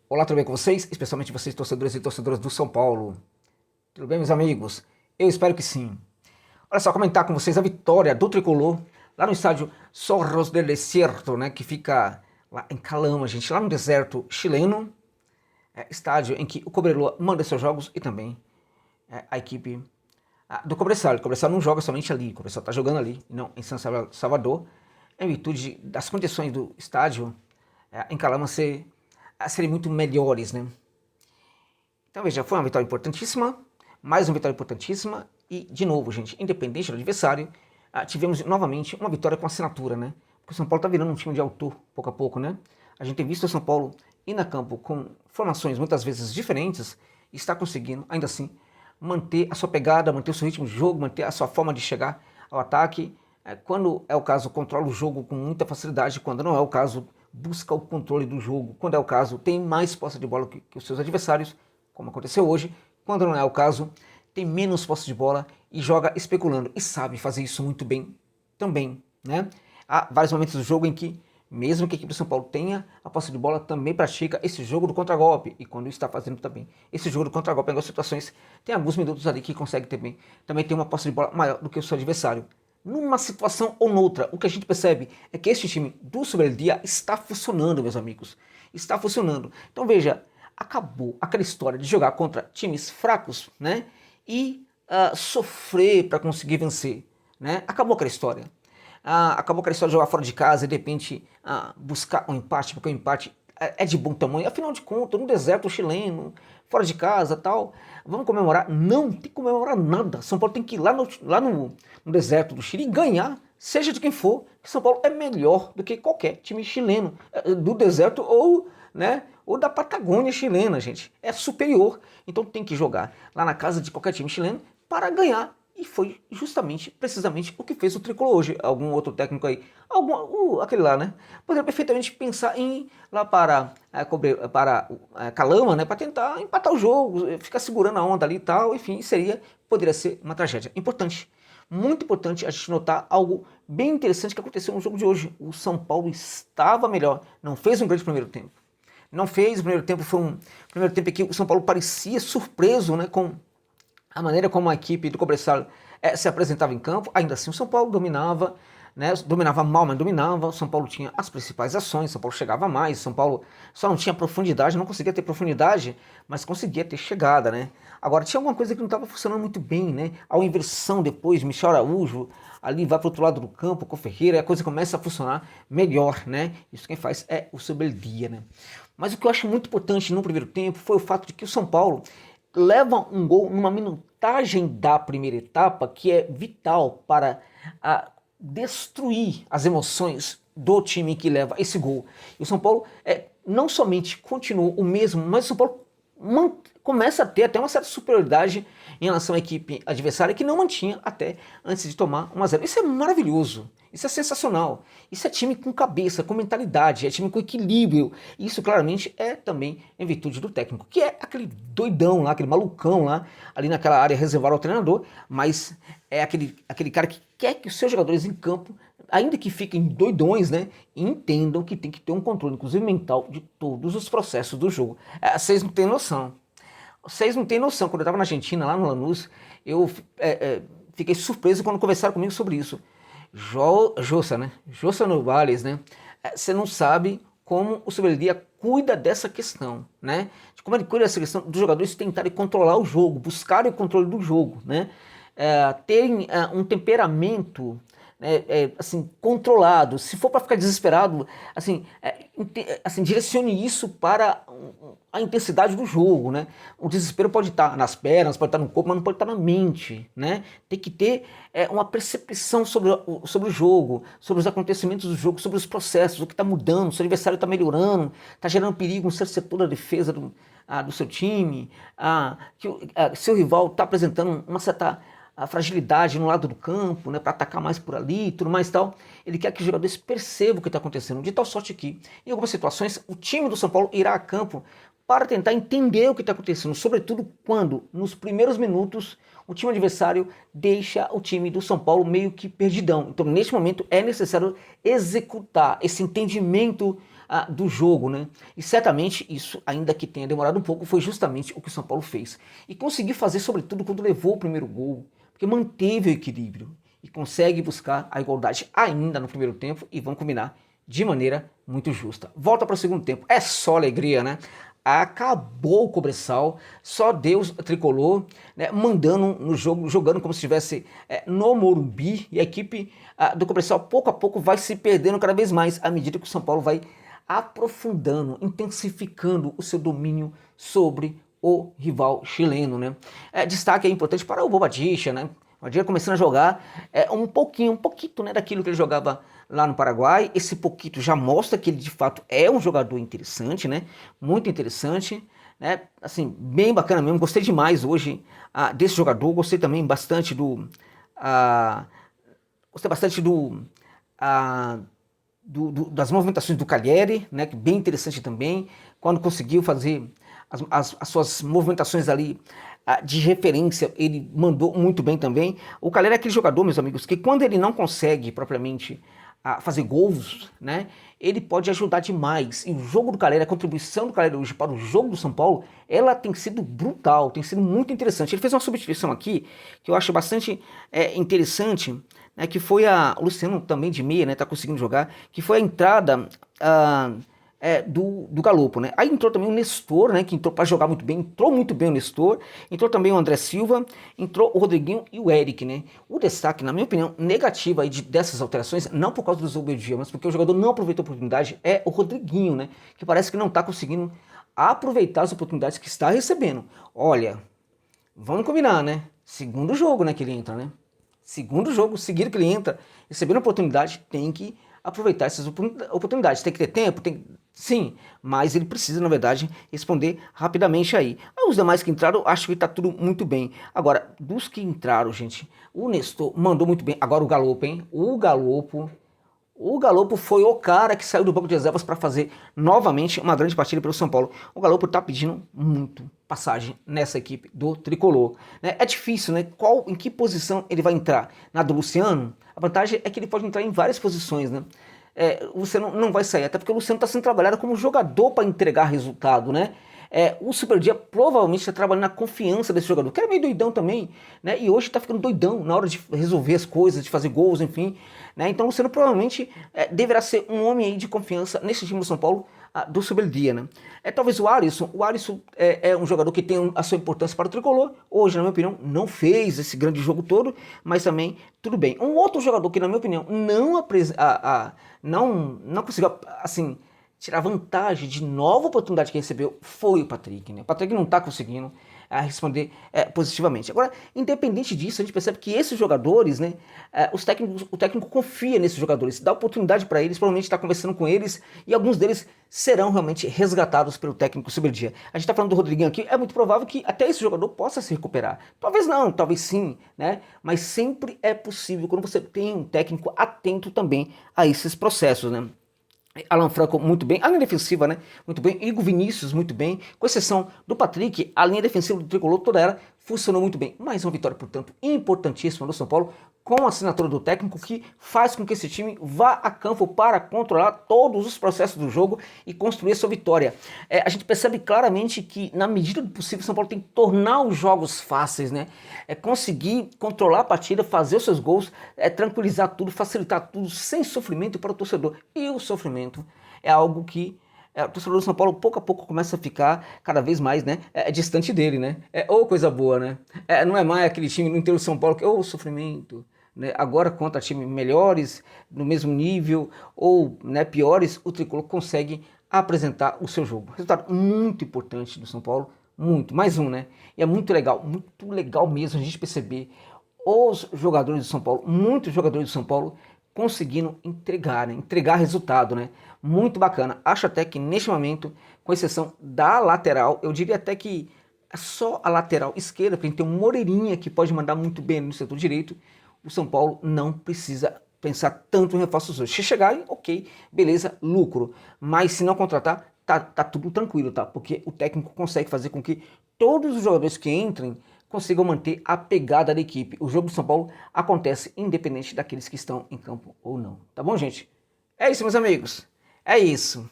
Olá, tudo bem com vocês? Especialmente vocês, torcedores e torcedoras do São Paulo. Tudo bem, meus amigos? Eu espero que sim. Olha só, comentar com vocês a vitória do Tricolor lá no estádio Cerros del Desierto, né, que fica lá em Calama, gente, lá no deserto chileno. Estádio em que o Cobreloa manda seus jogos e também a equipe do Cobressal. O Cobressal não joga somente ali, o Cobressal está jogando ali, e não em São Salvador, em virtude das condições do estádio em Calama serem muito melhores, né? Então veja, foi uma vitória importantíssima, mais uma vitória importantíssima e, de novo, gente, independente do adversário, tivemos novamente uma vitória com assinatura, né? Porque o São Paulo está virando um time de autor, pouco a pouco, né? A gente tem visto o São Paulo ir a campo com formações muitas vezes diferentes e está conseguindo, ainda assim, manter a sua pegada, manter o seu ritmo de jogo, manter a sua forma de chegar ao ataque. Quando é o caso, controla o jogo com muita facilidade, quando não é o caso, busca o controle do jogo, quando é o caso, tem mais posse de bola que os seus adversários, como aconteceu hoje, quando não é o caso, tem menos posse de bola e joga especulando, e sabe fazer isso muito bem também, né? Há vários momentos do jogo em que, mesmo que a equipe do São Paulo tenha a posse de bola, também pratica esse jogo do contragolpe, e quando está fazendo também esse jogo do contragolpe em algumas situações, tem alguns minutos ali que consegue também ter uma posse de bola maior do que o seu adversário. Numa situação ou noutra, o que a gente percebe é que este time do Soberdia está funcionando, meus amigos. Está funcionando. Então veja, acabou aquela história de jogar contra times fracos, né? E sofrer para conseguir vencer, né? Acabou aquela história. Acabou aquela história de jogar fora de casa e de repente buscar um empate, porque o empate é de bom tamanho. Afinal de contas, no deserto chileno, fora de casa tal, vamos comemorar? Não tem que comemorar nada. São Paulo tem que ir no deserto do Chile e ganhar, seja de quem for. São Paulo é melhor do que qualquer time chileno do deserto ou da Patagônia chilena, gente. É superior. Então tem que jogar lá na casa de qualquer time chileno para ganhar. E foi justamente, precisamente, o que fez o Tricolor hoje. Algum outro técnico aí, aquele lá, né? Poderia perfeitamente pensar em ir lá para Calama, né? Para tentar empatar o jogo, ficar segurando a onda ali e tal. Enfim, poderia ser uma tragédia. Importante, muito importante a gente notar algo bem interessante que aconteceu no jogo de hoje. O São Paulo estava melhor, não fez um grande primeiro tempo. Não fez, o primeiro tempo foi um primeiro tempo em que o São Paulo parecia surpreso, né, com a maneira como a equipe do Cobresal se apresentava em campo. Ainda assim o São Paulo dominava, né, dominava mal, mas dominava. O São Paulo tinha as principais ações, o São Paulo chegava mais, o São Paulo só não tinha profundidade, não conseguia ter profundidade, mas conseguia ter chegada, né. Agora tinha alguma coisa que não estava funcionando muito bem, né, a inversão depois, Michel Araújo ali vai para o outro lado do campo com o Ferreira, e a coisa começa a funcionar melhor, né, isso quem faz é o Soberdia, né. Mas o que eu acho muito importante no primeiro tempo foi o fato de que o São Paulo leva um gol numa minutagem da primeira etapa que é vital para destruir as emoções do time que leva esse gol. E o São Paulo não somente continuou o mesmo, mas o São Paulo começa a ter até uma certa superioridade em relação à equipe adversária que não mantinha até antes de tomar 1-0. Isso é maravilhoso, isso é sensacional, isso é time com cabeça, com mentalidade, é time com equilíbrio. E isso claramente é também em virtude do técnico, que é aquele doidão lá, aquele malucão lá, ali naquela área reservada ao treinador, mas é aquele cara que quer que os seus jogadores em campo, ainda que fiquem doidões, né, entendam que tem que ter um controle, inclusive mental, de todos os processos do jogo. Vocês não têm noção. Vocês não têm noção. Quando eu estava na Argentina, lá no Lanús, eu fiquei surpreso quando conversaram comigo sobre isso. Jossa, né? Jossa Novales, né? Você não sabe como o Soberdia cuida dessa questão, né? De como ele cuida dessa questão dos jogadores tentarem controlar o jogo, buscarem o controle do jogo, né? Terem um temperamento assim, controlado. Se for para ficar desesperado, assim, direcione isso para a intensidade do jogo, né? O desespero pode estar nas pernas, pode estar no corpo, mas não pode estar na mente, né? Tem que ter uma percepção sobre o jogo, sobre os acontecimentos do jogo, sobre os processos, o que está mudando, se o adversário está melhorando, está gerando perigo no certo setor da defesa do seu time, que seu rival está apresentando uma certa fragilidade no lado do campo, né, para atacar mais por ali e tudo mais e tal. Ele quer que os jogadores percebam o que está acontecendo, de tal sorte que, em algumas situações, o time do São Paulo irá a campo para tentar entender o que está acontecendo, sobretudo quando, nos primeiros minutos, o time adversário deixa o time do São Paulo meio que perdidão. Então, neste momento, é necessário executar esse entendimento do jogo, né? E certamente isso, ainda que tenha demorado um pouco, foi justamente o que o São Paulo fez. E conseguiu fazer, sobretudo, quando levou o primeiro gol, porque manteve o equilíbrio e consegue buscar a igualdade ainda no primeiro tempo e vão combinar de maneira muito justa. Volta para o segundo tempo, é só alegria, né? Acabou o cobressal, só Deus tricolor, né, mandando no jogo, jogando como se estivesse no Morumbi, e a equipe do cobressal pouco a pouco vai se perdendo cada vez mais à medida que o São Paulo vai aprofundando, intensificando o seu domínio sobre o rival chileno, né? Destaque importante para o Bobadilla, né? O Bobadilla começando a jogar um pouquinho, né, daquilo que ele jogava lá no Paraguai. Esse pouquinho já mostra que ele de fato é um jogador interessante, né? Muito interessante, né? Assim, bem bacana mesmo. Gostei demais hoje desse jogador. Gostei também bastante das movimentações do Calheri, né? Que bem interessante também. Quando conseguiu fazer as suas movimentações ali de referência, ele mandou muito bem também. O Calheri é aquele jogador, meus amigos, que quando ele não consegue propriamente fazer gols, né, ele pode ajudar demais. E o jogo do Calheri, a contribuição do Calheri hoje para o jogo do São Paulo, ela tem sido brutal, tem sido muito interessante. Ele fez uma substituição aqui que eu acho bastante interessante, né, que foi o Luciano também de meia, né, tá conseguindo jogar, que foi a entrada do Galopo, né? Aí entrou também o Nestor, né? Que entrou para jogar muito bem, entrou muito bem o Nestor, entrou também o André Silva, entrou o Rodriguinho e o Eric, né? O destaque, na minha opinião, negativo aí dessas alterações, não por causa do Zubeldia, mas porque o jogador não aproveitou a oportunidade, é o Rodriguinho, né? Que parece que não tá conseguindo aproveitar as oportunidades que está recebendo. Olha, vamos combinar, né? Segundo jogo, né, que ele entra, né? Segundo jogo seguido que ele entra, recebendo oportunidade, tem que aproveitar essas oportunidades. Tem que ter tempo, sim, mas ele precisa, na verdade, responder rapidamente aí. Os demais que entraram, acho que tá tudo muito bem. Agora, dos que entraram, gente, o Nestor mandou muito bem. Agora o Galopo, hein? O Galopo foi o cara que saiu do banco de reservas para fazer novamente uma grande partida pelo São Paulo. O Galopo tá pedindo muito passagem nessa equipe do Tricolor, né? É difícil, né? Em que posição ele vai entrar? Na do Luciano? A vantagem é que ele pode entrar em várias posições, né? O Luciano não vai sair, até porque o Luciano está sendo trabalhado como jogador para entregar resultado, né? O Superdia provavelmente está trabalhando na confiança desse jogador, que era meio doidão também, né? E hoje está ficando doidão na hora de resolver as coisas, de fazer gols, enfim, né? Então o Luciano provavelmente deverá ser um homem aí de confiança nesse time do São Paulo, do Superdia, né? Talvez o Alisson é um jogador que tem a sua importância para o Tricolor. Hoje, na minha opinião, não fez esse grande jogo todo, mas também tudo bem. Um outro jogador que, na minha opinião, não conseguiu, assim, tirar vantagem de nova oportunidade que recebeu foi o Patrick, né? O Patrick não está conseguindo responder positivamente. Agora, independente disso, a gente percebe que esses jogadores, né, o técnico confia nesses jogadores, dá oportunidade para eles, provavelmente está conversando com eles, e alguns deles serão realmente resgatados pelo técnico Superdia. A gente está falando do Rodriguinho aqui, é muito provável que até esse jogador possa se recuperar. Talvez não, talvez sim, né? Mas sempre é possível quando você tem um técnico atento também a esses processos, né? Alan Franco muito bem, a linha defensiva, né, muito bem, Igor Vinícius muito bem, com exceção do Patrick, a linha defensiva do Tricolor toda ela funcionou muito bem. Mais uma vitória, portanto, importantíssima do São Paulo, com a assinatura do técnico, que faz com que esse time vá a campo para controlar todos os processos do jogo e construir a sua vitória. A gente percebe claramente que, na medida do possível, o São Paulo tem que tornar os jogos fáceis, né? Conseguir controlar a partida, fazer os seus gols, tranquilizar tudo, facilitar tudo, sem sofrimento para o torcedor. E o sofrimento é algo que o torcedor do São Paulo, pouco a pouco, começa a ficar cada vez mais, né, distante dele, né? Coisa boa, né? Não é mais aquele time no interior do São Paulo que, sofrimento, né? Agora, contra times melhores, no mesmo nível, ou, né, piores, o Tricolor consegue apresentar o seu jogo. Resultado muito importante do São Paulo, muito, mais um, né? E é muito legal mesmo a gente perceber os jogadores do São Paulo, muitos jogadores do São Paulo, conseguindo entregar, né? Entregar resultado, né? Muito bacana. Acho até que neste momento, com exceção da lateral, eu diria até que é só a lateral esquerda, porque a gente tem um Moreirinha que pode mandar muito bem no setor direito. O São Paulo não precisa pensar tanto em reforços hoje. Se chegarem, ok, beleza, lucro. Mas se não contratar, tá tudo tranquilo, tá? Porque o técnico consegue fazer com que todos os jogadores que entrem consigam manter a pegada da equipe. O jogo do São Paulo acontece independente daqueles que estão em campo ou não. Tá bom, gente? É isso, meus amigos. É isso.